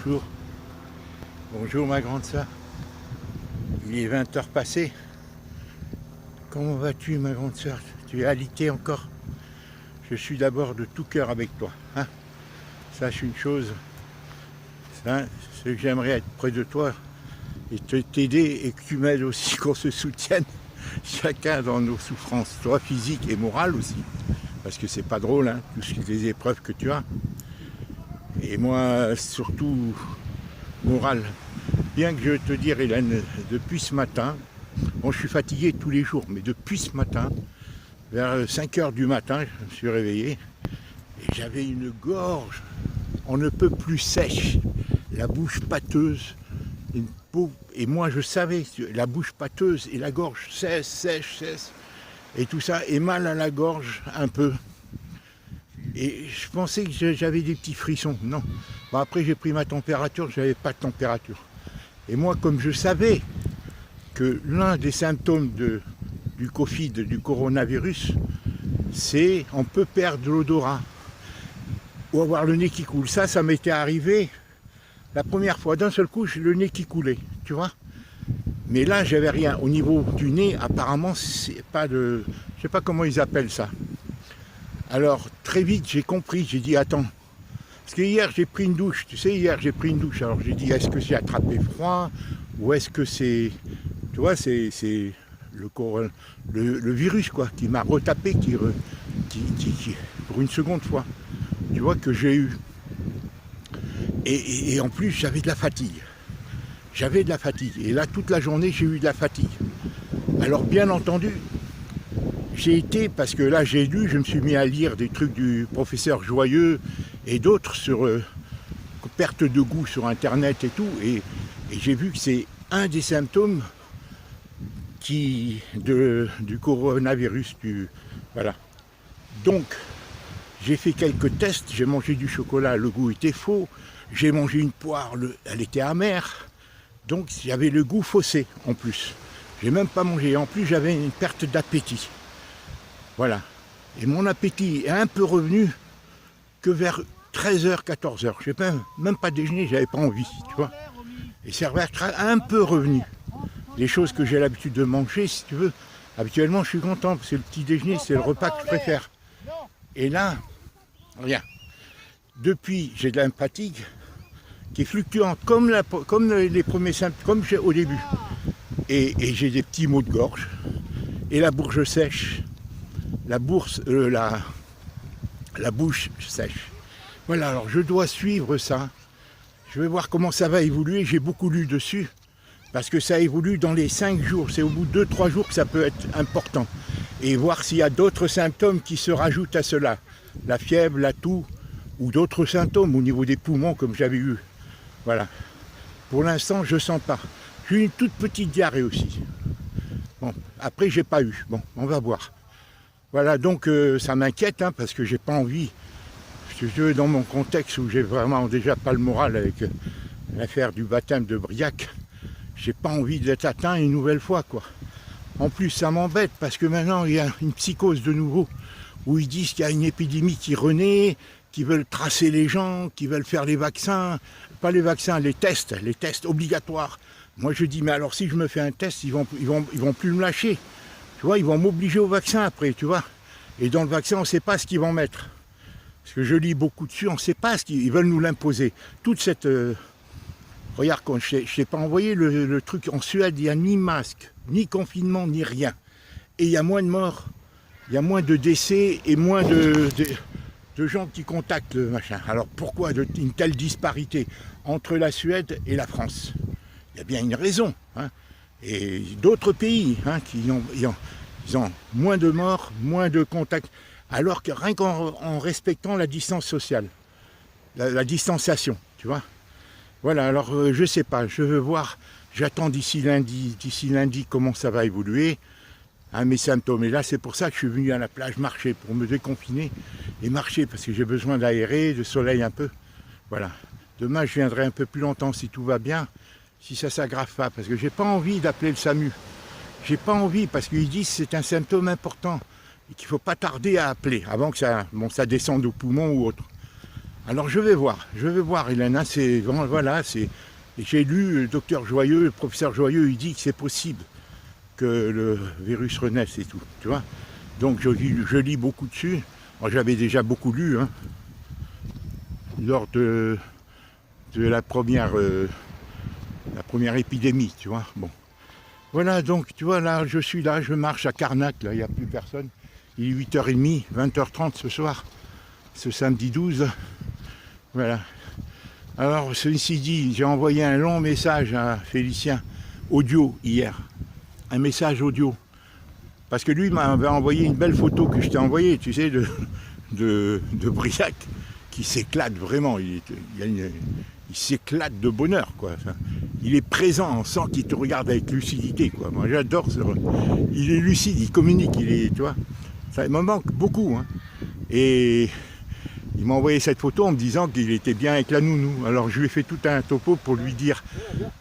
bonjour. Bonjour ma grande sœur. Il est 20 h passé. Comment vas-tu ma grande sœur? Tu es alitée encore? Je suis d'abord de tout cœur avec toi. Hein, sache une chose, hein, c'est que j'aimerais être près de toi et t'aider et que tu m'aides aussi, qu'on se soutienne chacun dans nos souffrances, toi physiques et morales aussi. Parce que c'est pas drôle, hein, toutes les épreuves que tu as. Et moi, surtout, morale. Bien que je te dire, Hélène, depuis ce matin, bon, je suis fatigué tous les jours, mais depuis ce matin, vers 5 h du matin, je me suis réveillé et j'avais une gorge, on ne peut plus sèche, la bouche pâteuse, une peau, et moi je savais, la bouche pâteuse et la gorge sèche, et tout ça, et mal à la gorge un peu. Et je pensais que j'avais des petits frissons. Non. Bon, après j'ai pris ma température, je n'avais pas de température. Et moi, comme je savais que l'un des symptômes du Covid, du coronavirus, c'est on peut perdre l'odorat ou avoir le nez qui coule. Ça m'était arrivé la première fois. D'un seul coup, j'ai le nez qui coulait, tu vois. Mais là, j'avais rien. Au niveau du nez, apparemment, c'est pas de... Je sais pas comment ils appellent ça. Alors, très vite, j'ai compris, j'ai dit, attends, parce que hier, j'ai pris une douche, tu sais, hier, j'ai pris une douche, alors j'ai dit, est-ce que j'ai attrapé froid, ou est-ce que c'est, tu vois, c'est le virus, quoi, qui m'a retapé, pour une seconde fois, tu vois, que j'ai eu. Et en plus, j'avais de la fatigue. J'avais de la fatigue. Et là, toute la journée, j'ai eu de la fatigue. Alors, bien entendu, j'ai été, parce que là j'ai lu, je me suis mis à lire des trucs du professeur Joyeux et d'autres sur perte de goût sur internet et tout, et j'ai vu que c'est un des symptômes du coronavirus, voilà. Donc j'ai fait quelques tests, j'ai mangé du chocolat, le goût était faux, j'ai mangé une poire, elle était amère, donc j'avais le goût faussé en plus. J'ai même pas mangé, en plus j'avais une perte d'appétit. Voilà. Et mon appétit est un peu revenu que vers 13 h, 14 h. Je n'ai même pas déjeuné, j'avais pas envie, tu vois. Et c'est un peu revenu. Les choses que j'ai l'habitude de manger, si tu veux. Habituellement, je suis content, parce que le petit déjeuner, c'est le repas que je préfère. Et là, rien. Depuis, j'ai de la fatigue qui est fluctuante, comme les premiers symptômes, comme au début. Et j'ai des petits maux de gorge. Et la bouche sèche. La bouche sèche. Voilà, alors je dois suivre ça. Je vais voir comment ça va évoluer. J'ai beaucoup lu dessus. Parce que ça évolue dans les 5 jours. C'est au bout de 2-3 jours que ça peut être important. Et voir s'il y a d'autres symptômes qui se rajoutent à cela. La fièvre, la toux, ou d'autres symptômes au niveau des poumons comme j'avais eu. Voilà. Pour l'instant, je ne sens pas. J'ai eu une toute petite diarrhée aussi. Bon, après, j'ai pas eu. Bon, on va voir. Voilà, donc ça m'inquiète, hein, parce que j'ai pas envie, si tu veux, dans mon contexte où j'ai vraiment déjà pas le moral avec l'affaire du baptême de Briac, j'ai pas envie d'être atteint une nouvelle fois, quoi. En plus, ça m'embête, parce que maintenant, il y a une psychose de nouveau, où ils disent qu'il y a une épidémie qui renaît, qui veulent tracer les gens, qui veulent faire les vaccins, pas les vaccins, les tests obligatoires. Moi, je dis, mais alors si je me fais un test, ils vont plus me lâcher. Tu vois, ils vont m'obliger au vaccin après, tu vois. Et dans le vaccin, on ne sait pas ce qu'ils vont mettre. Parce que je lis beaucoup dessus, on ne sait pas ce qu'ils veulent nous l'imposer. Toute cette... Regarde, quand je t'ai pas envoyé le truc, en Suède, il n'y a ni masque, ni confinement, ni rien. Et il y a moins de morts, il y a moins de décès et moins de gens qui contactent le machin. Alors pourquoi une telle disparité entre la Suède et la France? Il y a bien une raison, hein. Et d'autres pays, hein, ils ont moins de morts, moins de contacts, alors que rien qu'en respectant la distance sociale, la distanciation, tu vois. Voilà, alors je sais pas, je veux voir, j'attends d'ici lundi comment ça va évoluer, hein, mes symptômes. Et là, c'est pour ça que je suis venu à la plage marcher, pour me déconfiner et marcher, parce que j'ai besoin d'aérer, de soleil un peu. Voilà, demain je viendrai un peu plus longtemps si tout va bien. Si ça s'aggrave pas, parce que j'ai pas envie d'appeler le SAMU. J'ai pas envie, parce qu'ils disent que c'est un symptôme important et qu'il faut pas tarder à appeler avant que ça descende au poumon ou autre. Alors je vais voir Hélène, hein, voilà, j'ai lu le docteur Joyeux, le professeur Joyeux, il dit que c'est possible que le virus renaisse et tout, tu vois. Donc je lis beaucoup dessus. Moi j'avais déjà beaucoup lu, hein, lors de la première épidémie, tu vois. Bon. Voilà, donc tu vois, là, je suis là, je marche à Carnac, là, il n'y a plus personne. Il est 8h30, 20h30 ce soir, ce samedi 12. Voilà. Alors, ceci dit, j'ai envoyé un long message à Félicien, audio, hier. Un message audio. Parce que lui m'avait envoyé une belle photo que je t'ai envoyée, tu sais, de Briac, qui s'éclate vraiment. Il s'éclate de bonheur, quoi. Enfin, il est présent, on sent qu'il te regarde avec lucidité, quoi. Moi, j'adore ça. Il est lucide, il communique, tu vois. Ça me manque beaucoup, hein. Et il m'a envoyé cette photo en me disant qu'il était bien avec la nounou. Alors, je lui ai fait tout un topo pour lui dire,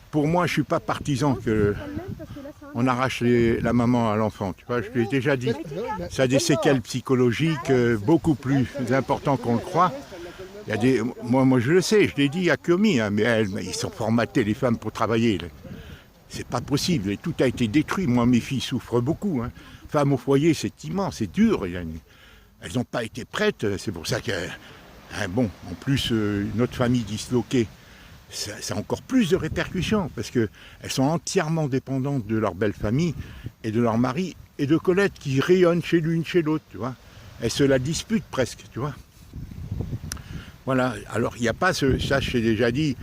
pour moi, je suis pas partisan que on arrache la maman à l'enfant, tu vois, je lui ai déjà dit. Ça a des séquelles psychologiques beaucoup plus importantes qu'on le croit. Il y a moi je le sais, je l'ai dit à Kyomi, hein, mais ils sont formatés les femmes pour travailler. C'est pas possible, et tout a été détruit. Moi mes filles souffrent beaucoup. Hein. Femmes au foyer, c'est immense, c'est dur. Elles n'ont pas été prêtes, c'est pour ça que, hein, bon, en plus notre famille disloquée, ça a encore plus de répercussions, parce qu'elles sont entièrement dépendantes de leur belle famille, et de leur mari, et de Colette, qui rayonne chez l'une, chez l'autre, tu vois. Elles se la disputent presque, tu vois. Voilà, alors il n'y a pas ça je t'ai déjà dit,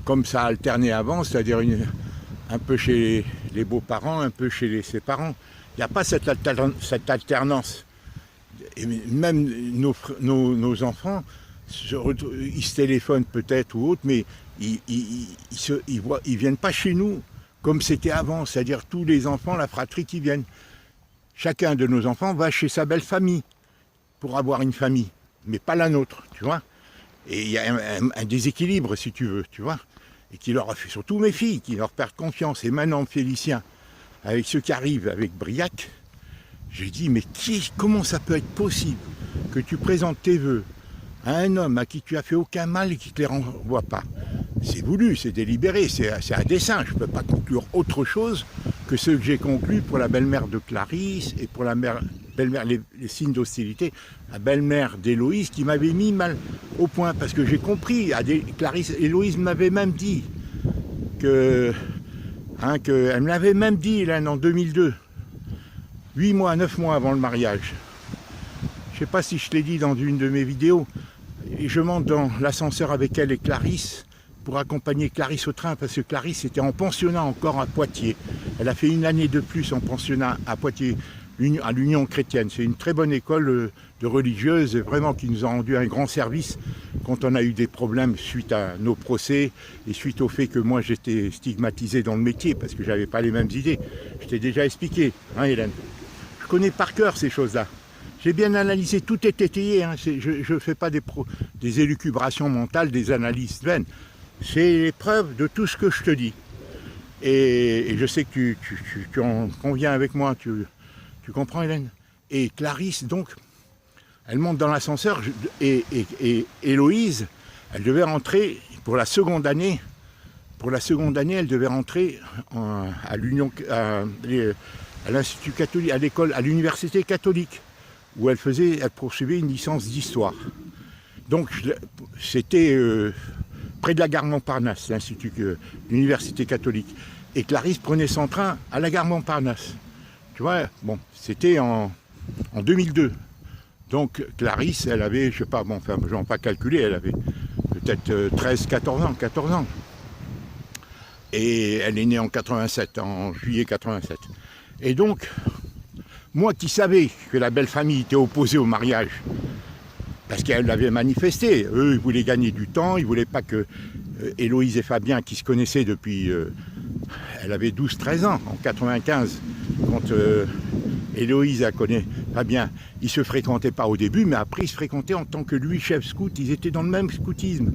comme ça a alterné avant, c'est-à-dire un peu chez les beaux-parents, un peu chez ses parents. Il n'y a pas cette alternance. Et même nos enfants, ils se téléphonent peut-être ou autre, mais ils viennent pas chez nous comme c'était avant, c'est-à-dire tous les enfants, la fratrie qui viennent. Chacun de nos enfants va chez sa belle famille pour avoir une famille, mais pas la nôtre, tu vois. Et il y a un déséquilibre, si tu veux, tu vois. Et qui leur a fait, surtout mes filles, qui leur perdent confiance. Et maintenant, Félicien, avec ce qui arrive avec Briac, j'ai dit, mais comment ça peut être possible que tu présentes tes vœux à un homme à qui tu as fait aucun mal et qui ne te les renvoie pas? C'est voulu, c'est délibéré, c'est à dessein. Je ne peux pas conclure autre chose que ce que j'ai conclu pour la belle-mère de Clarisse et pour la belle-mère, les signes d'hostilité, la belle-mère d'Héloïse qui m'avait mis mal au point, parce que j'ai compris, Clarisse, Héloïse m'avait même dit elle me l'avait même dit, Hélène, en 2002, 8 mois, 9 mois avant le mariage. Je ne sais pas si je l'ai dit dans une de mes vidéos, et je monte dans l'ascenseur avec elle et Clarisse, pour accompagner Clarisse au train, parce que Clarisse était en pensionnat encore à Poitiers. Elle a fait une année de plus en pensionnat à Poitiers, à l'Union chrétienne. C'est une très bonne école de religieuse, vraiment qui nous a rendu un grand service quand on a eu des problèmes suite à nos procès et suite au fait que moi j'étais stigmatisé dans le métier parce que j'avais pas les mêmes idées. Je t'ai déjà expliqué, hein Hélène. Je connais par cœur ces choses-là. J'ai bien analysé, tout est étayé, hein. Je ne fais pas des élucubrations mentales, des analyses vaines. C'est l'épreuve de tout ce que je te dis. Et je sais que tu en conviens avec moi, tu comprends Hélène? Et Clarisse, donc, elle monte dans l'ascenseur et Héloïse, elle devait rentrer pour la seconde année. Pour la seconde année, elle devait rentrer à l'Institut catholique, à l'école, à l'université catholique, où elle poursuivait une licence d'histoire. Donc, c'était près de la gare Montparnasse, l'université catholique. Et Clarisse prenait son train à la gare Montparnasse. Tu vois, bon, c'était en 2002. Donc Clarisse, elle avait, je sais pas, bon, enfin, je n'en ai pas calculé, elle avait peut-être 14 ans. Et elle est née en 87, en juillet 87. Et donc, moi qui savais que la belle famille était opposée au mariage, parce qu'elle l'avait manifesté, eux, ils voulaient gagner du temps, ils ne voulaient pas que Héloïse et Fabien, qui se connaissaient depuis, elle avait 12-13 ans, en 95, quand Héloïse a connu Fabien, ils ne se fréquentaient pas au début, mais après ils se fréquentaient en tant que lui, chef scout, ils étaient dans le même scoutisme,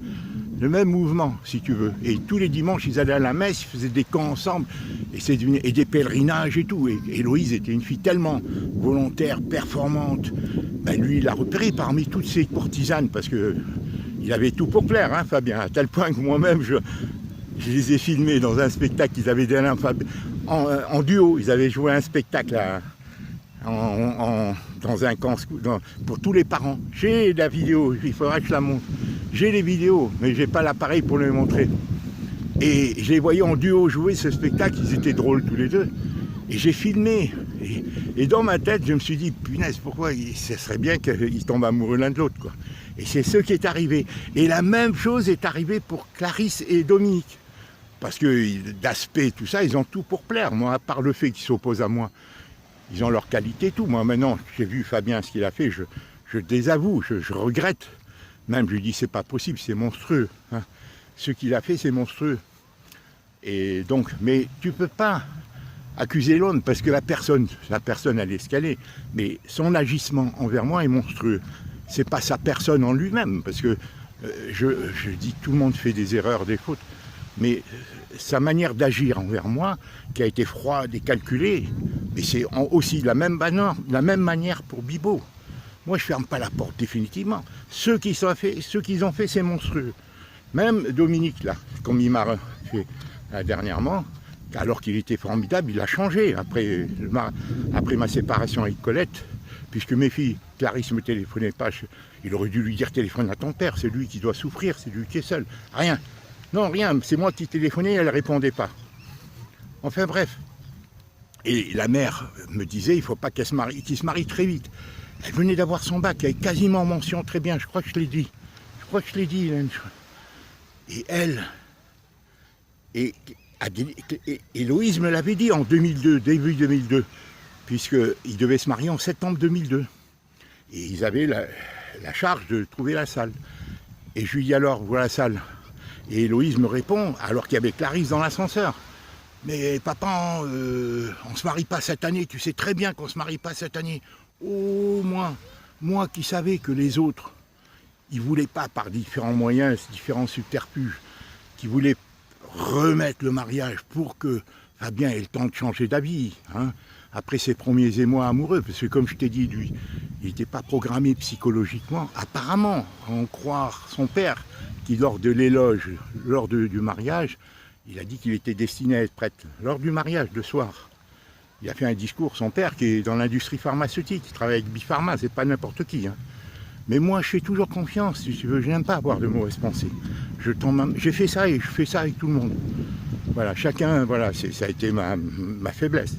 le même mouvement, si tu veux. Et tous les dimanches, ils allaient à la messe, ils faisaient des camps ensemble, et des pèlerinages et tout. Et Héloïse était une fille tellement volontaire, performante. Ben lui, il l'a repéré parmi toutes ces courtisanes, parce que il avait tout pour plaire, hein, Fabien, à tel point que moi-même, je les ai filmés dans un spectacle qu'ils avaient donné en duo. Ils avaient joué un spectacle dans un camp pour tous les parents. J'ai la vidéo, il faudra que je la montre. J'ai les vidéos, mais j'ai pas l'appareil pour les montrer. Et je les voyais en duo jouer ce spectacle, ils étaient drôles tous les deux. Et j'ai filmé. Et dans ma tête, je me suis dit, punaise, pourquoi ça serait bien qu'ils tombent amoureux l'un de l'autre, quoi. Et c'est ce qui est arrivé. Et la même chose est arrivée pour Clarisse et Dominique. Parce que d'aspect, tout ça, ils ont tout pour plaire. Moi, à part le fait qu'ils s'opposent à moi, ils ont leur qualité, tout. Moi, maintenant, j'ai vu Fabien, ce qu'il a fait, je désavoue, je regrette. Même, je lui dis, c'est pas possible, c'est monstrueux. Hein. Ce qu'il a fait, c'est monstrueux. Et donc, mais tu peux pas accuser l'homme, parce que la personne, elle est ce qu'elle est. Mais son agissement envers moi est monstrueux. C'est pas sa personne en lui-même, parce que je dis que tout le monde fait des erreurs, des fautes, mais sa manière d'agir envers moi, qui a été froide et calculée, mais c'est aussi la même manière pour Bibo. Moi, je ferme pas la porte définitivement. Ceux qu'ils ont fait, c'est monstrueux. Même Dominique, là, comme il m'a fait dernièrement, alors qu'il était formidable, il a changé après ma séparation avec Colette, puisque mes filles, Clarisse ne me téléphonait pas, il aurait dû lui dire téléphone à ton père, c'est lui qui doit souffrir, c'est lui qui est seul. Rien. Non, rien, c'est moi qui téléphonais, elle ne répondait pas. Enfin bref. Et la mère me disait, il ne faut pas qu'il se marie très vite. Elle venait d'avoir son bac, elle avait quasiment mention très bien, je crois que je l'ai dit. Hélène. Et elle, et Héloïse me l'avait dit en 2002, début 2002, puisqu'ils devaient se marier en septembre 2002. Et ils avaient la charge de trouver la salle. Et je lui dis alors, voilà la salle. Et Héloïse me répond, alors qu'il y avait Clarisse dans l'ascenseur. Mais papa, on ne se marie pas cette année, tu sais très bien qu'on ne se marie pas cette année. Oh, moi qui savais que les autres, ils ne voulaient pas par différents moyens, différents subterfuges, qui voulaient remettre le mariage pour que Fabien ait le temps de changer d'avis, hein, après ses premiers émois amoureux, parce que comme je t'ai dit, lui, il n'était pas programmé psychologiquement, apparemment, à en croire son père, qui lors de l'éloge, lors du mariage, il a dit qu'il était destiné à être prêtre, lors du mariage, de soir. Il a fait un discours, son père, qui est dans l'industrie pharmaceutique, qui travaille avec Bipharma, c'est pas n'importe qui, hein. Mais moi, je fais toujours confiance, si tu veux, je n'aime pas avoir de mauvaises pensées. J'ai fait ça et je fais ça avec tout le monde. Voilà, chacun, voilà, ça a été ma faiblesse.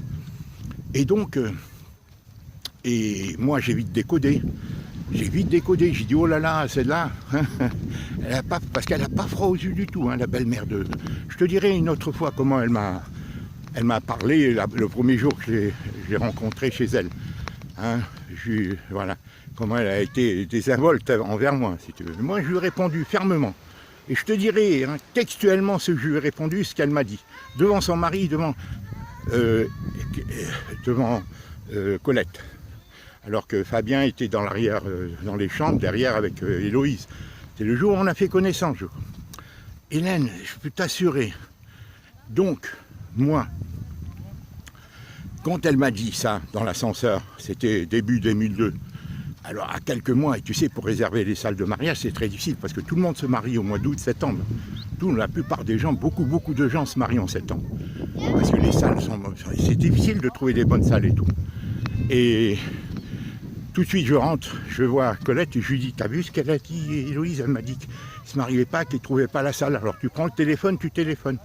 Et donc, et moi, j'ai vite décodé. J'ai dit, oh là là, celle-là, parce qu'elle n'a pas froid aux yeux du tout, hein, la belle-mère de... Je te dirai une autre fois comment elle m'a parlé le premier jour que je l'ai rencontrée chez elle. Hein, voilà, comment elle a été désinvolte envers moi, si tu veux. Moi, je lui ai répondu fermement. Et je te dirai hein, textuellement ce que je lui ai répondu, ce qu'elle m'a dit. Devant son mari, devant Colette. Alors que Fabien était dans l'arrière, dans les chambres, derrière avec Héloïse. C'est le jour où on a fait connaissance, je crois. Hélène, je peux t'assurer. Donc, moi, quand elle m'a dit ça dans l'ascenseur, c'était début 2002, alors à quelques mois, et tu sais, pour réserver les salles de mariage, c'est très difficile, parce que tout le monde se marie au mois d'août, septembre. La plupart des gens, beaucoup de gens se marient en septembre. Parce que les salles sont... C'est difficile de trouver des bonnes salles et tout. Et tout de suite, je rentre, je vois Colette et je lui dis, t'as vu ce qu'elle a dit, Héloïse? Elle m'a dit qu'il ne se mariait pas, qu'il ne trouvait pas la salle. Alors tu prends le téléphone, tu téléphones.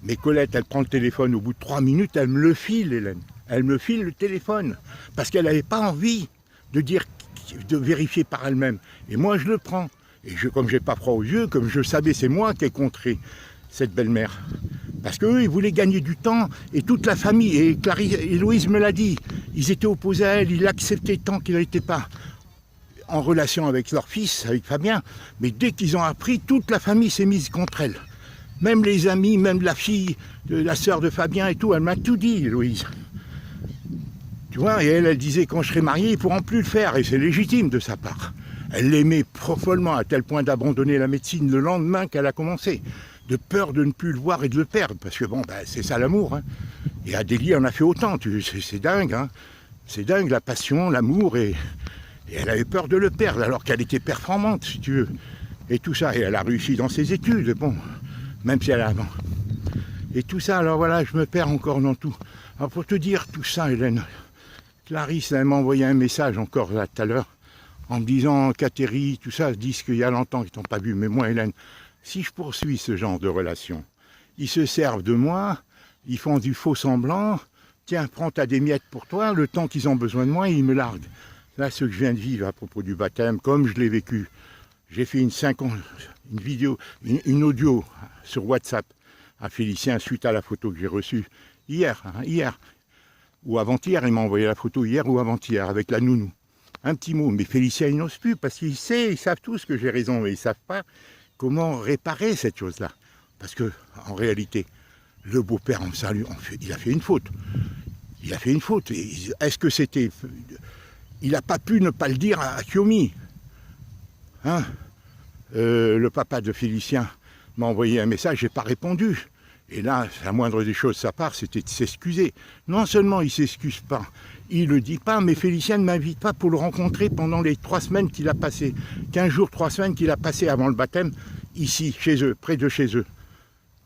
Mais Colette, elle prend le téléphone, au bout de 3 minutes, elle me le file, Hélène. Elle me file le téléphone. Parce qu'elle n'avait pas envie de vérifier par elle-même. Et moi, je le prends. Et comme je n'ai pas froid aux yeux, comme je savais, c'est moi qui ai contré cette belle-mère. Parce qu'eux, ils voulaient gagner du temps, et toute la famille, et Clarisse et Héloïse me l'a dit, ils étaient opposés à elle, ils l'acceptaient tant qu'il n'était pas en relation avec leur fils, avec Fabien. Mais dès qu'ils ont appris, toute la famille s'est mise contre elle. Même les amis, même la fille, la sœur de Fabien et tout, elle m'a tout dit, Héloïse. Tu vois, et elle disait, quand je serai mariée, ils ne pourront plus le faire, et c'est légitime de sa part. Elle l'aimait follement, à tel point d'abandonner la médecine le lendemain qu'elle a commencé, de peur de ne plus le voir et de le perdre, parce que bon, c'est ça l'amour. Hein. Et Adélie en a fait autant, c'est dingue, hein. C'est dingue, la passion, l'amour, et elle avait peur de le perdre, alors qu'elle était performante, si tu veux. Et tout ça, et elle a réussi dans ses études, bon, même si elle a... Bon. Et tout ça, alors voilà, je me perds encore dans tout. Alors pour te dire tout ça, Hélène, Clarisse, elle m'a envoyé un message encore là tout à l'heure, en me disant qu'Atterri, tout ça, disent qu'il y a longtemps qu'ils t'ont pas vu. Mais moi, Hélène, si je poursuis ce genre de relation, ils se servent de moi, ils font du faux semblant, tiens, prends t'as des miettes pour toi, le temps qu'ils ont besoin de moi, ils me larguent. Là, ce que je viens de vivre à propos du baptême, comme je l'ai vécu, j'ai fait une vidéo, une audio sur WhatsApp à Félicien suite à la photo que j'ai reçue hier, ou avant-hier, il m'a envoyé la photo hier ou avant-hier avec la nounou. Un petit mot, mais Félicien, il n'ose plus parce qu'ils savent tous que j'ai raison, mais ils ne savent pas comment réparer cette chose-là. Parce que, en réalité, le beau-père, il a fait une faute. Il a fait une faute. Est-ce que c'était... Il n'a pas pu ne pas le dire à Kiomi. Hein, le papa de Félicien m'a envoyé un message, j'ai pas répondu. Et là, la moindre des choses de sa part, c'était de s'excuser. Non seulement il ne s'excuse pas, il ne le dit pas, mais Félicien ne m'invite pas pour le rencontrer pendant les 3 semaines qu'il a passées. 15 jours, 3 semaines qu'il a passé avant le baptême, ici, chez eux, près de chez eux.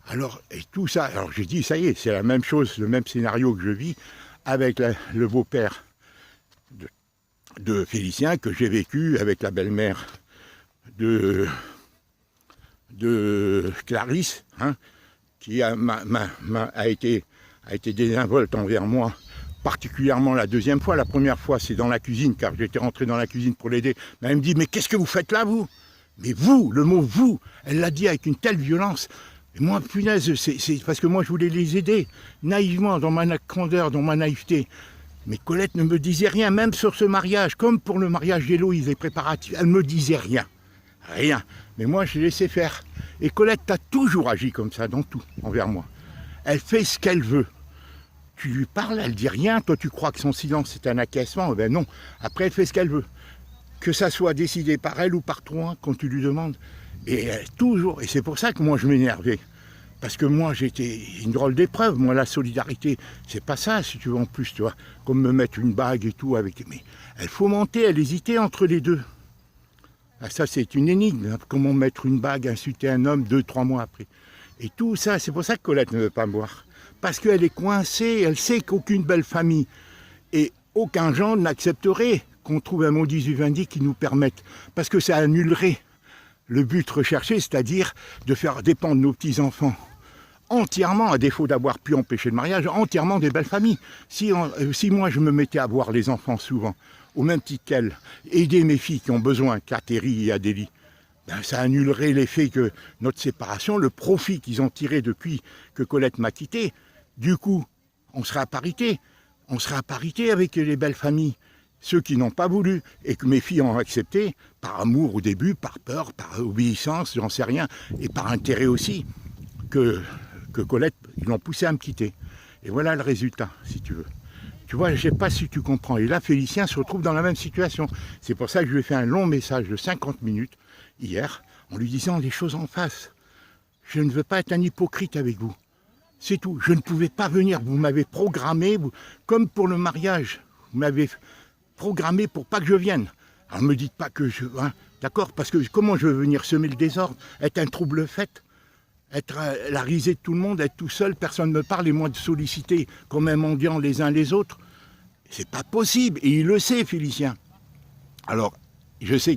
Alors, et tout ça, alors j'ai dit, ça y est, c'est la même chose, le même scénario que je vis avec le beau-père de Félicien, que j'ai vécu avec la belle-mère de Clarisse, hein, qui a été désinvolte envers moi, particulièrement la deuxième fois. La première fois, c'est dans la cuisine, car j'étais rentré dans la cuisine pour l'aider. Mais elle me dit, mais qu'est-ce que vous faites là, vous? Mais vous, le mot « vous », elle l'a dit avec une telle violence. Et moi, punaise, c'est parce que moi, je voulais les aider, naïvement, dans ma candeur, dans ma naïveté. Mais Colette ne me disait rien, même sur ce mariage, comme pour le mariage d'Héloïse, les préparatifs, elle ne me disait rien. Rien. Mais moi, je l'ai laissé faire. Et Colette a toujours agi comme ça, dans tout, envers moi. Elle fait ce qu'elle veut. Tu lui parles, elle dit rien. Toi, tu crois que son silence, c'est un acquiescement. Ben non. Après, elle fait ce qu'elle veut. Que ça soit décidé par elle ou par toi, quand tu lui demandes. Et elle, toujours. Et c'est pour ça que moi, je m'énervais. Parce que moi, j'étais une drôle d'épreuve. Moi, la solidarité, c'est pas ça, si tu veux, en plus, tu vois. Comme me mettre une bague et tout. Avec... Mais elle fomentait, elle hésitait entre les deux. Ah, ça, c'est une énigme. Comment mettre une bague, insulter un homme 2-3 mois après. Et tout ça, c'est pour ça que Colette ne veut pas me voir. Parce qu'elle est coincée, elle sait qu'aucune belle famille et aucun genre n'accepterait qu'on trouve un maudit Vivendi qui nous permette. Parce que ça annulerait le but recherché, c'est-à-dire de faire dépendre nos petits-enfants entièrement, à défaut d'avoir pu empêcher le mariage, entièrement des belles familles. Si moi je me mettais à voir les enfants souvent, au même titre qu'elle, aider mes filles qui ont besoin, Catherine et Adélie, ben ça annulerait l'effet que notre séparation, le profit qu'ils ont tiré depuis que Colette m'a quitté, du coup, on serait à parité. On serait à parité avec les belles familles. Ceux qui n'ont pas voulu et que mes filles ont accepté, par amour au début, par peur, par obéissance, j'en sais rien, et par intérêt aussi, que Colette, ils l'ont poussé à me quitter. Et voilà le résultat, si tu veux. Tu vois, je ne sais pas si tu comprends. Et là, Félicien se retrouve dans la même situation. C'est pour ça que je lui ai fait un long message de 50 minutes hier, en lui disant les choses en face. Je ne veux pas être un hypocrite avec vous. C'est tout. Je ne pouvais pas venir. Vous m'avez programmé, comme pour le mariage. Vous m'avez programmé pour pas que je vienne. Alors ne me dites pas que je... Hein, d'accord? Parce que comment je veux venir semer le désordre, être un trouble fait, être la risée de tout le monde, être tout seul, personne ne me parle et moi de solliciter comme un mendiant les uns les autres. C'est pas possible. Et il le sait, Félicien. Alors, je sais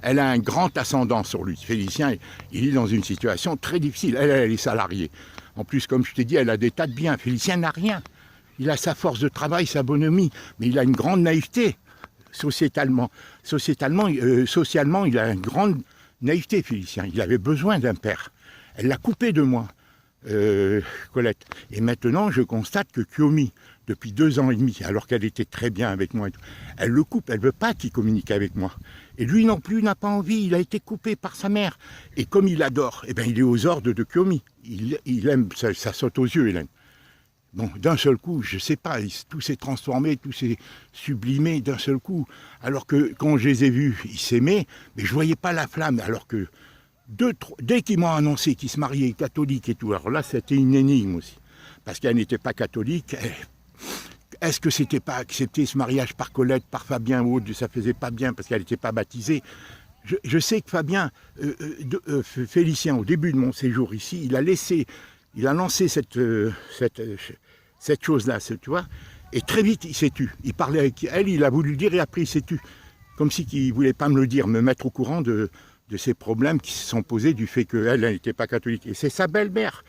elle a un grand ascendant sur lui. Félicien, il est dans une situation très difficile. Elle est salariée. En plus, comme je t'ai dit, elle a des tas de biens. Félicien n'a rien. Il a sa force de travail, sa bonhomie, mais il a une grande naïveté. Socialement, il a une grande naïveté, Félicien. Il avait besoin d'un père. Elle l'a coupé de moi, Colette. Et maintenant, je constate que Kiomi, depuis 2 ans et demi, alors qu'elle était très bien avec moi, elle le coupe, elle ne veut pas qu'il communique avec moi. Et lui non plus n'a pas envie, il a été coupé par sa mère. Et comme il adore, eh bien, il est aux ordres de Kiomi. Il aime, ça saute aux yeux, Hélène. Bon, d'un seul coup, je ne sais pas, tout s'est transformé, tout s'est sublimé d'un seul coup. Alors que quand je les ai vus, ils s'aimaient, mais je ne voyais pas la flamme. Alors que dès qu'ils m'ont annoncé qu'ils se mariaient catholiques et tout, alors là, c'était une énigme aussi. Parce qu'elle n'était pas catholique. Est-ce que c'était pas accepté ce mariage par Colette, par Fabien ou autre, ça faisait pas bien parce qu'elle n'était pas baptisée? je sais que Fabien, Félicien, au début de mon séjour ici, il a lancé cette chose-là, tu vois, et très vite il s'est tu. Il parlait avec elle, il a voulu le dire et après il s'est tu. Comme si il ne voulait pas me le dire, me mettre au courant de ces problèmes qui se sont posés du fait qu'elle n'était pas catholique. Et c'est sa belle-mère,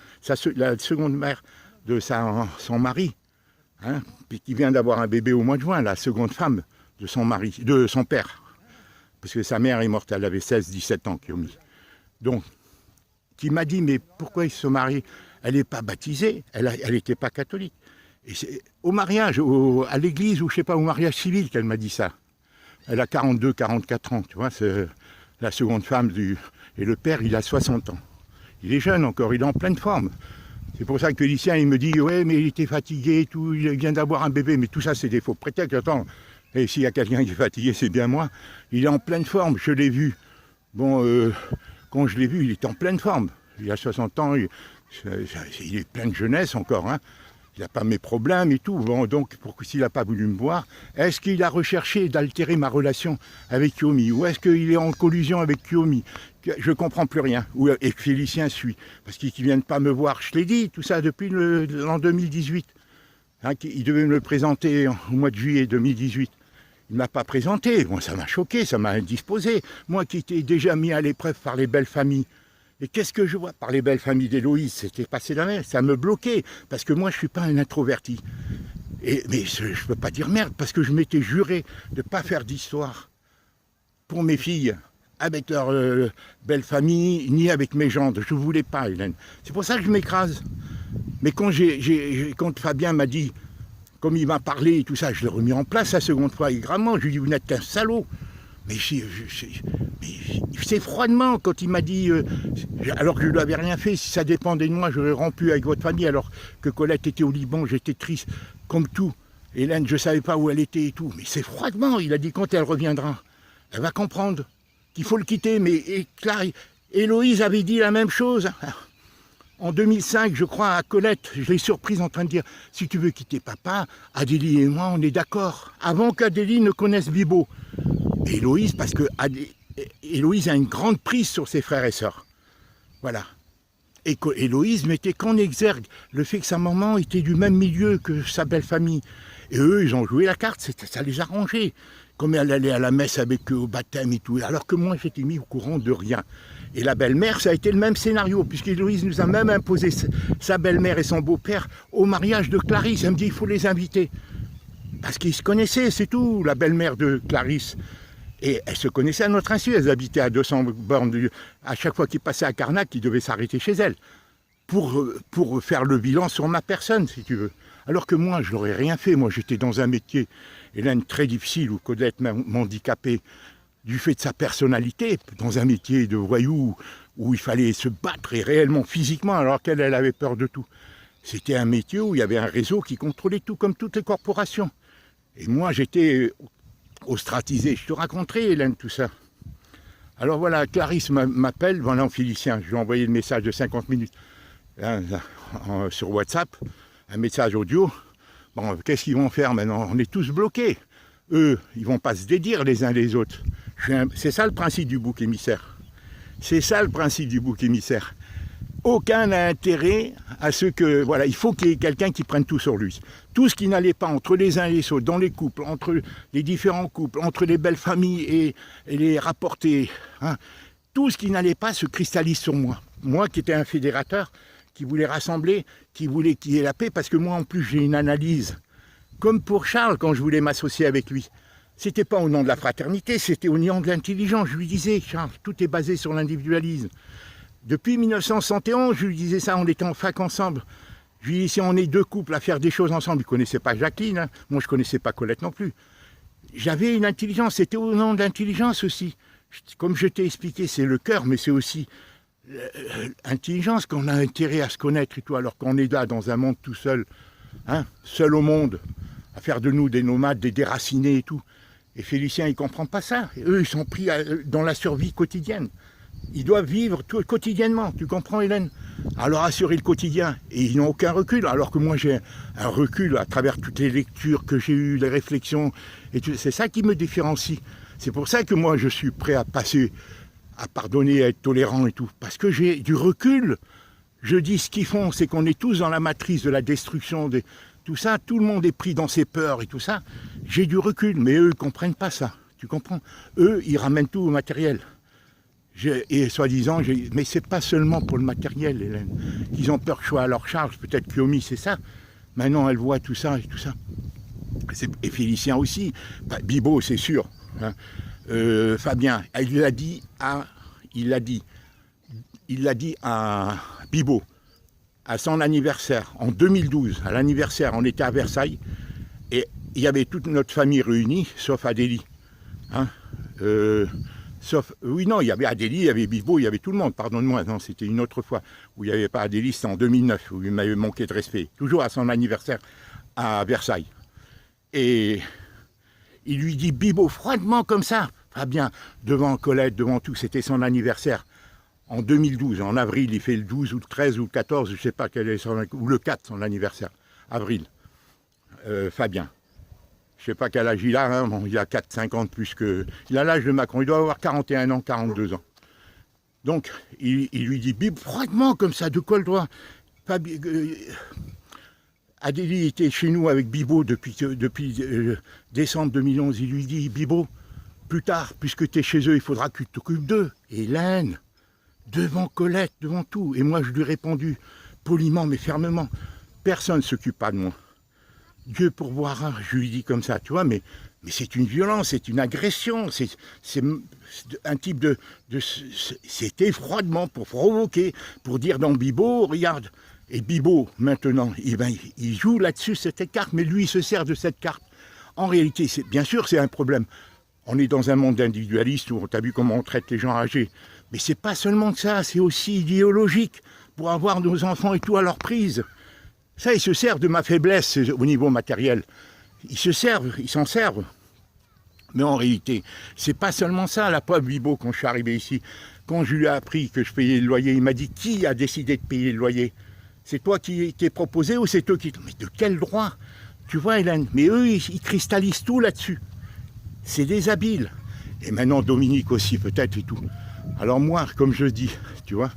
la seconde mère de son mari, hein, qui vient d'avoir un bébé au mois de juin, la seconde femme de son père. Parce que sa mère est morte, elle avait 16-17 ans, Kiyomi. Donc, qui m'a dit, mais pourquoi il se marie? Elle n'est pas baptisée, elle n'était pas catholique. Et c'est au mariage, à l'église, ou je ne sais pas, au mariage civil qu'elle m'a dit ça. Elle a 42-44 ans, tu vois, c'est la seconde femme et le père, il a 60 ans. Il est jeune encore, il est en pleine forme. C'est pour ça que Félicien, il me dit, ouais, mais il était fatigué et tout, il vient d'avoir un bébé, mais tout ça, c'est des faux prétextes. Attends, et s'il y a quelqu'un qui est fatigué, c'est bien moi. Il est en pleine forme, je l'ai vu. Bon, quand je l'ai vu, il est en pleine forme. Il a 60 ans, il est plein de jeunesse encore, hein. Il n'a pas mes problèmes et tout. Bon, donc, s'il n'a pas voulu me voir, est-ce qu'il a recherché d'altérer ma relation avec Kiyomi? Ou est-ce qu'il est en collusion avec Kiyomi? Je ne comprends plus rien. Et Félicien suit. Parce qu'il ne vient pas me voir. Je l'ai dit, tout ça depuis l'an 2018. Hein, il devait me le présenter au mois de juillet 2018. Il ne m'a pas présenté. Bon, ça m'a choqué, ça m'a indisposé. Moi qui étais déjà mis à l'épreuve par les belles familles. Et qu'est-ce que je vois par les belles familles d'Héloïse? C'était passé la mer, ça me bloquait, parce que moi je ne suis pas un introverti. Mais je ne peux pas dire merde, parce que je m'étais juré de ne pas faire d'histoire pour mes filles, avec leur belle famille, ni avec mes gendres. Je ne voulais pas, Hélène. C'est pour ça que je m'écrase. Mais quand Fabien m'a dit, comme il m'a parlé et tout ça, je l'ai remis en place la seconde fois, et gravement, je lui ai dit, vous n'êtes qu'un salaud. Mais c'est froidement quand il m'a dit, alors que je ne lui avais rien fait, si ça dépendait de moi, j'aurais rompu avec votre famille, alors que Colette était au Liban, j'étais triste, comme tout. Hélène, je ne savais pas où elle était et tout. Mais c'est froidement, il a dit, quand elle reviendra, elle va comprendre qu'il faut le quitter. Mais Héloïse avait dit la même chose. En 2005, je crois, à Colette, je l'ai surprise en train de dire, si tu veux quitter papa, Adélie et moi, on est d'accord. Avant qu'Adélie ne connaisse Bibo. Héloïse, parce que Héloïse a une grande prise sur ses frères et sœurs. Voilà. Et Héloïse mettait qu'en exergue le fait que sa maman était du même milieu que sa belle famille. Et eux, ils ont joué la carte, ça les arrangeait. Comme elle allait à la messe avec eux au baptême et tout. Alors que moi, j'étais mis au courant de rien. Et la belle-mère, ça a été le même scénario, puisqu'Héloïse nous a même imposé sa belle-mère et son beau-père au mariage de Clarisse. Elle me dit, il faut les inviter. Parce qu'ils se connaissaient, c'est tout, la belle-mère de Clarisse. Et elles se connaissaient à notre insu, elles habitaient à 200 bornes. À chaque fois qu'ils passaient à Carnac, ils devaient s'arrêter chez elles. Pour faire le bilan sur ma personne, si tu veux. Alors que moi, je n'aurais rien fait. Moi, j'étais dans un métier, Hélène, très difficile, où Colette m'handicapait du fait de sa personnalité, dans un métier de voyou, où il fallait se battre et réellement physiquement, alors qu'elle avait peur de tout. C'était un métier où il y avait un réseau qui contrôlait tout, comme toutes les corporations. Et moi, j'étais ostratisé. Je te raconterai, Hélène, tout ça. Alors voilà, Clarisse m'appelle, voilà, Félicien, je lui ai envoyé le message de 50 minutes sur WhatsApp, un message audio. Bon, qu'est-ce qu'ils vont faire maintenant? On est tous bloqués. Eux, ils vont pas se dédire les uns les autres. C'est ça le principe du bouc émissaire. C'est ça le principe du bouc émissaire. Aucun n'a intérêt à ce que... Voilà, il faut qu'il y ait quelqu'un qui prenne tout sur lui. Tout ce qui n'allait pas entre les uns et les autres, dans les couples, entre les différents couples, entre les belles familles et les rapportés, hein, tout ce qui n'allait pas se cristallise sur moi. Moi qui étais un fédérateur, qui voulait rassembler, qui voulait qu'il y ait la paix, parce que moi en plus j'ai une analyse. Comme pour Charles, quand je voulais m'associer avec lui. C'était pas au nom de la fraternité, c'était au nom de l'intelligence. Je lui disais, Charles, tout est basé sur l'individualisme. Depuis 1971, je lui disais ça, on était en fac ensemble. Je lui disais, si on est deux couples à faire des choses ensemble, il ne connaissait pas Jacqueline, hein. Moi je ne connaissais pas Colette non plus. J'avais une intelligence, c'était au nom de l'intelligence aussi. Comme je t'ai expliqué, c'est le cœur, mais c'est aussi l'intelligence qu'on a intérêt à se connaître et tout, alors qu'on est là dans un monde tout seul, hein, seul au monde, à faire de nous des nomades, des déracinés et tout. Et Félicien, il ne comprend pas ça. Et eux, ils sont pris dans la survie quotidienne. Ils doivent vivre tout, quotidiennement, tu comprends, Hélène? Alors assurer le quotidien, et ils n'ont aucun recul, alors que moi j'ai un recul à travers toutes les lectures que j'ai eues, les réflexions, et c'est ça qui me différencie. C'est pour ça que moi je suis prêt à passer, à pardonner, à être tolérant et tout. Parce que j'ai du recul. Je dis ce qu'ils font, c'est qu'on est tous dans la matrice de la destruction, tout ça. Tout le monde est pris dans ses peurs et tout ça. J'ai du recul, mais eux ne comprennent pas ça. Tu comprends? Eux, ils ramènent tout au matériel. Et soi-disant, mais c'est pas seulement pour le matériel, Hélène. Ils ont peur que je sois à leur charge. Peut-être Kiomi, c'est ça. Maintenant, elle voit tout ça et tout ça. Et Félicien aussi. Bibo, c'est sûr. Hein. Fabien, il l'a dit à Bibo, à son anniversaire, en 2012. À l'anniversaire, on était à Versailles. Et il y avait toute notre famille réunie, sauf Adélie. Hein, oui, non, il y avait Adélie, il y avait Bibo, il y avait tout le monde, pardonne-moi, non, c'était une autre fois, où il n'y avait pas Adélie, c'était en 2009, où il m'avait manqué de respect, toujours à son anniversaire à Versailles. Et il lui dit, Bibo, froidement comme ça, Fabien, devant Colette, devant tout, c'était son anniversaire, en 2012, en avril, il fait le 12 ou le 13 ou le 14, je ne sais pas quel est ou le 4, son anniversaire, avril, Fabien. Je ne sais pas quel âge il a, hein. Bon, il a 4-5 ans de plus que... Il a l'âge de Macron, il doit avoir 41 ans, 42 ans. Donc, il lui dit, Bib, froidement comme ça, de quoi le droit Adélie était chez nous avec Bibo depuis décembre 2011. Il lui dit, Bibo, plus tard, puisque tu es chez eux, il faudra que tu t'occupes d'eux. Hélène, devant Colette, devant tout. Et moi, je lui ai répondu, poliment mais fermement, personne ne s'occupe pas de moi. Dieu pourvoira, je lui dis comme ça, tu vois, mais c'est une violence, c'est une agression, c'est un type de c'était froidement pour provoquer, pour dire dans Bibo, regarde, et Bibo, maintenant, il joue là-dessus cette carte, mais lui, il se sert de cette carte. En réalité, bien sûr, c'est un problème. On est dans un monde individualiste où tu as vu comment on traite les gens âgés, mais c'est pas seulement ça, c'est aussi idéologique, pour avoir nos enfants et tout à leur prise. Ça, ils se servent de ma faiblesse au niveau matériel. Ils s'en servent. Mais en réalité, c'est pas seulement ça. La preuve, Bibo, quand je suis arrivé ici, quand je lui ai appris que je payais le loyer, il m'a dit, qui a décidé de payer le loyer? C'est toi qui t'es proposé ou c'est eux qui... Mais de quel droit? Tu vois, Hélène? Mais eux, ils cristallisent tout là-dessus. C'est des habiles. Et maintenant, Dominique aussi, peut-être, et tout. Alors moi, comme je dis, tu vois,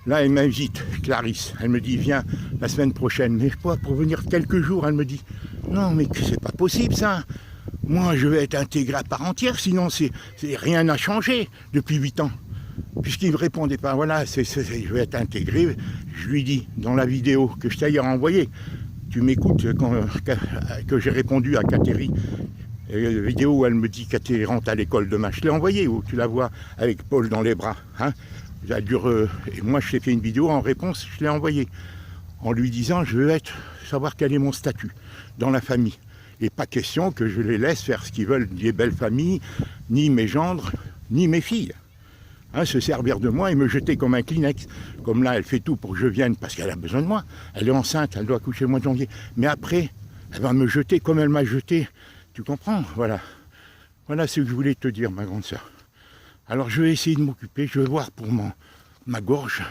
là, elle m'invite, Clarisse. Elle me dit, viens la semaine prochaine. Mais quoi, pour venir quelques jours, elle me dit, non, mais c'est pas possible, ça. Moi, je vais être intégré à part entière, sinon, rien n'a changé depuis 8 ans. Puisqu'il ne me répondait pas, voilà, je vais être intégré. Je lui dis, dans la vidéo que je t'ai hier envoyée, tu m'écoutes que j'ai répondu à Catherine, la vidéo où elle me dit qu'elle rentre à l'école demain. Je l'ai envoyée, où tu la vois avec Paul dans les bras. Hein. Et moi, je t'ai fait une vidéo en réponse, je l'ai envoyée, en lui disant, je veux savoir quel est mon statut dans la famille. Et pas question que je les laisse faire ce qu'ils veulent, ni les belles familles, ni mes gendres, ni mes filles. Hein, se servir de moi et me jeter comme un Kleenex. Comme là, elle fait tout pour que je vienne, parce qu'elle a besoin de moi. Elle est enceinte, elle doit accoucher le mois de janvier. Mais après, elle va me jeter comme elle m'a jeté. Tu comprends? Voilà. Voilà ce que je voulais te dire, ma grande sœur. Alors, je vais essayer de m'occuper. Je vais voir pour ma gorge.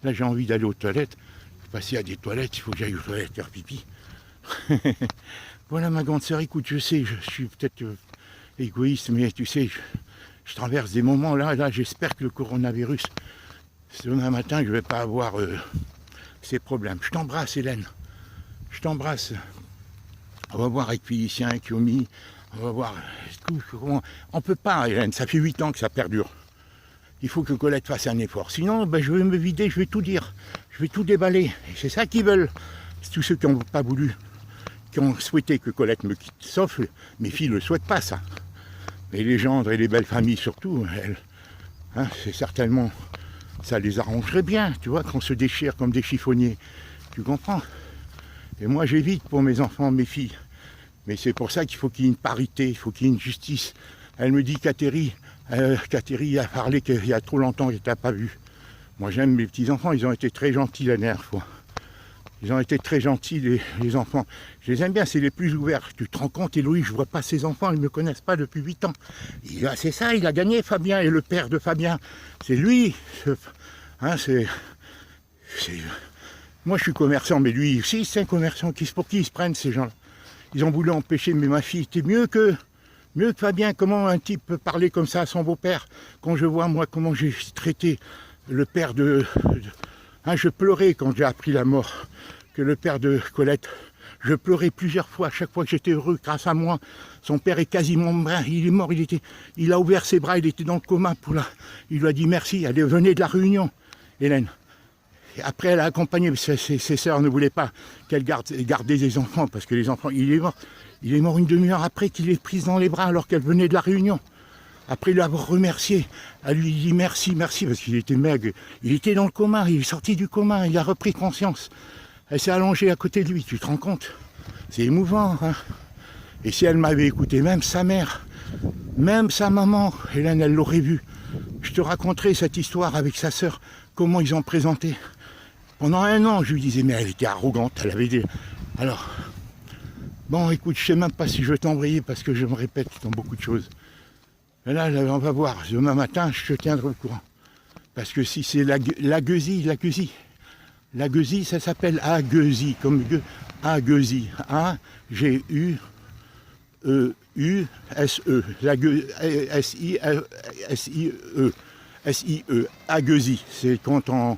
Là, j'ai envie d'aller aux toilettes. Je vais passer à des toilettes. Il faut que j'aille aux toilettes faire pipi. Voilà, ma grande sœur. Écoute, je sais, je suis peut-être égoïste, mais tu sais... Je traverse des moments là, j'espère que le coronavirus, demain matin, je ne vais pas avoir ces problèmes. Je t'embrasse, Hélène. Je t'embrasse. On va voir avec Félicien, avec Yomi. On va voir. On ne peut pas, Hélène. Ça fait 8 ans que ça perdure. Il faut que Colette fasse un effort. Sinon, je vais me vider, je vais tout dire. Je vais tout déballer. Et c'est ça qu'ils veulent. C'est tous ceux qui n'ont pas voulu, qui ont souhaité que Colette me quitte. Sauf mes filles ne le souhaitent pas, ça. Et les gendres et les belles familles surtout, elles, hein, c'est certainement, ça les arrangerait bien, tu vois, qu'on se déchire comme des chiffonniers, tu comprends? Et moi j'évite pour mes enfants, mes filles, mais c'est pour ça qu'il faut qu'il y ait une parité, il faut qu'il y ait une justice. Elle me dit Catherine a parlé qu'il y a trop longtemps que je ne t'ai pas vu. Moi j'aime mes petits-enfants, ils ont été très gentils la dernière fois. Ils ont été très gentils, les enfants. Je les aime bien, c'est les plus ouverts. Tu te rends compte, Héloïse, je ne vois pas ses enfants, ils ne me connaissent pas depuis 8 ans. C'est ça, il a gagné, Fabien, et le père de Fabien. C'est lui. Hein, moi, je suis commerçant, mais lui aussi, c'est un commerçant. Pour qui ils se prennent, ces gens-là? Ils ont voulu empêcher, mais ma fille, t'es mieux que Mieux que Fabien, comment un type peut parler comme ça à son beau-père? Quand je vois, moi, comment j'ai traité le père hein, je pleurais quand j'ai appris la mort, que le père de Colette, je pleurais plusieurs fois, chaque fois que j'étais heureux, grâce à moi. Son père est quasiment mort, il est mort, il a ouvert ses bras, il était dans le coma. Il lui a dit merci, allez, venez de la Réunion, Hélène. Et après, elle a accompagné, ses sœurs ne voulaient pas qu'elle gardait des enfants, parce que les enfants, il est mort. Il est mort une demi-heure après qu'il l'ait prise dans les bras, alors qu'elle venait de la Réunion. Après l'avoir remercié, elle lui dit merci, merci, parce qu'il était maigre. Il était dans le coma, il est sorti du coma, il a repris conscience. Elle s'est allongée à côté de lui, tu te rends compte? C'est émouvant, hein? Et si elle m'avait écouté, même sa mère, même sa maman, Hélène, elle l'aurait vu. Je te raconterai cette histoire avec sa sœur, comment ils ont présenté. Pendant 1 an, je lui disais, mais elle était arrogante, elle avait des... Alors, bon, écoute, je sais même pas si je vais t'embrayer parce que je me répète dans beaucoup de choses. Mais là, on va voir, demain matin, je te tiendrai au courant. Parce que si c'est la gueusie, ça s'appelle agueusie, comme agueusie, A-G-U-E-U-S-E, S-I-E, S-I-E, agueusie. C'est quand on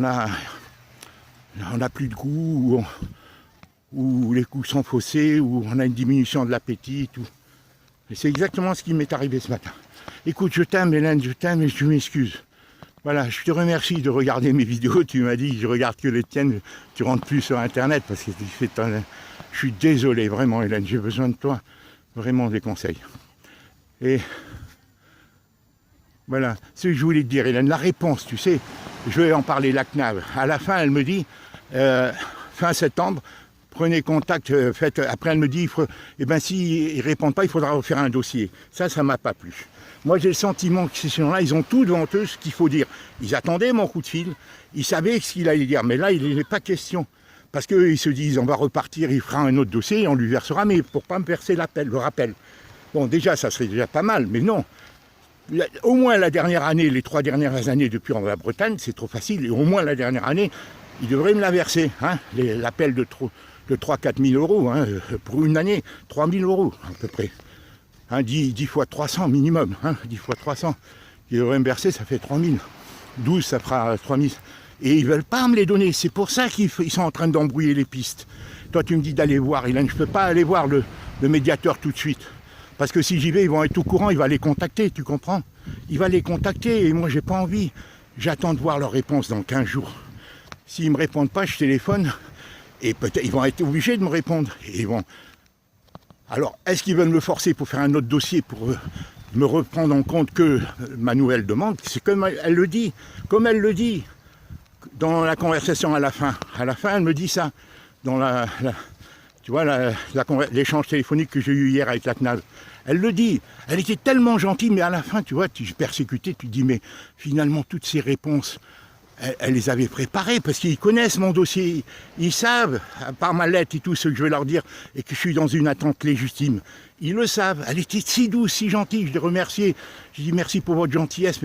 a plus de goût, ou les coups sont faussés, ou on a une diminution de l'appétit, tout. Et c'est exactement ce qui m'est arrivé ce matin. Écoute, je t'aime Hélène, je t'aime et je m'excuse. Voilà, je te remercie de regarder mes vidéos. Tu m'as dit, je regarde que les tiennes, tu rentres plus sur Internet parce que je suis désolé, vraiment Hélène, j'ai besoin de toi, vraiment des conseils. Et voilà, ce que je voulais te dire Hélène, la réponse, tu sais, je vais en parler la CNAV. À la fin, elle me dit, fin septembre, prenez contact, après elle me dit, s'ils ne répondent pas, il faudra refaire un dossier. Ça ne m'a pas plu. Moi j'ai le sentiment que ces gens-là, ils ont tout devant eux ce qu'il faut dire. Ils attendaient mon coup de fil, ils savaient ce qu'il allait dire, mais là il n'est pas question. Parce qu'eux ils se disent, on va repartir, il fera un autre dossier, et on lui versera, mais pour ne pas me verser le rappel. Bon déjà, ça serait déjà pas mal, mais non. Au moins la dernière année, les 3 dernières années depuis la Bretagne, c'est trop facile, et au moins la dernière année, ils devraient me la verser, hein, l'appel de 3-4 000 euros, hein, pour une année, 3 000 euros à peu près. Hein, 10 fois 300 minimum, hein, 10 fois 300. Ils devraient me verser, ça fait 3 000. 12, ça fera 3 000. Et ils ne veulent pas me les donner, c'est pour ça qu'ils sont en train d'embrouiller les pistes. Toi tu me dis d'aller voir, Hélène, je ne peux pas aller voir le médiateur tout de suite. Parce que si j'y vais, ils vont être au courant, il va les contacter, tu comprends? Il va les contacter et moi j'ai pas envie. J'attends de voir leur réponse dans 15 jours. S'ils ne me répondent pas, je téléphone. Et peut-être ils vont être obligés de me répondre. Et ils vont... Alors, est-ce qu'ils veulent me forcer pour faire un autre dossier, pour me reprendre en compte que ma nouvelle demande? C'est comme elle le dit, dans la conversation à la fin. À la fin, elle me dit ça, dans tu vois, l'échange téléphonique que j'ai eu hier avec la CNAV. Elle le dit, elle était tellement gentille, mais à la fin, tu vois, tu es persécuté, tu te dis, mais finalement, toutes ces réponses, elle les avait préparées, parce qu'ils connaissent mon dossier, ils savent, par ma lettre et tout ce que je vais leur dire, et que je suis dans une attente légitime. Ils le savent, elle était si douce, si gentille, je l'ai remerciée, je dis merci pour votre gentillesse,